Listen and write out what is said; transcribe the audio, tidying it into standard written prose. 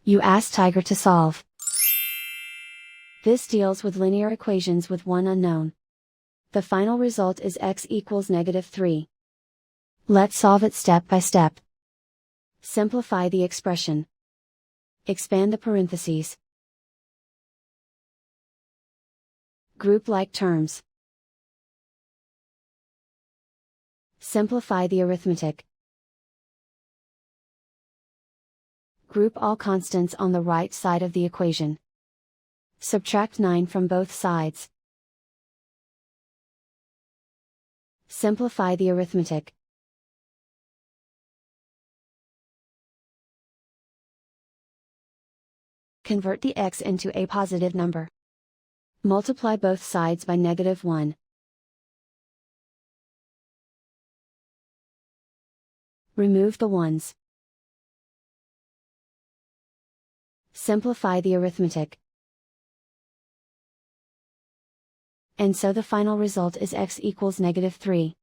You ask Tiger to solve. This deals with linear equations with one unknown. The final result is x equals -3. Let's solve it step by step. Simplify the expression. Expand the parentheses. Group like terms. Simplify the arithmetic. Group all constants on the right side of the equation. Subtract 9 from both sides. Simplify the arithmetic. Convert the x into a positive number. Multiply both sides by -1. Remove the ones. Simplify the arithmetic. And so the final result is x equals -3.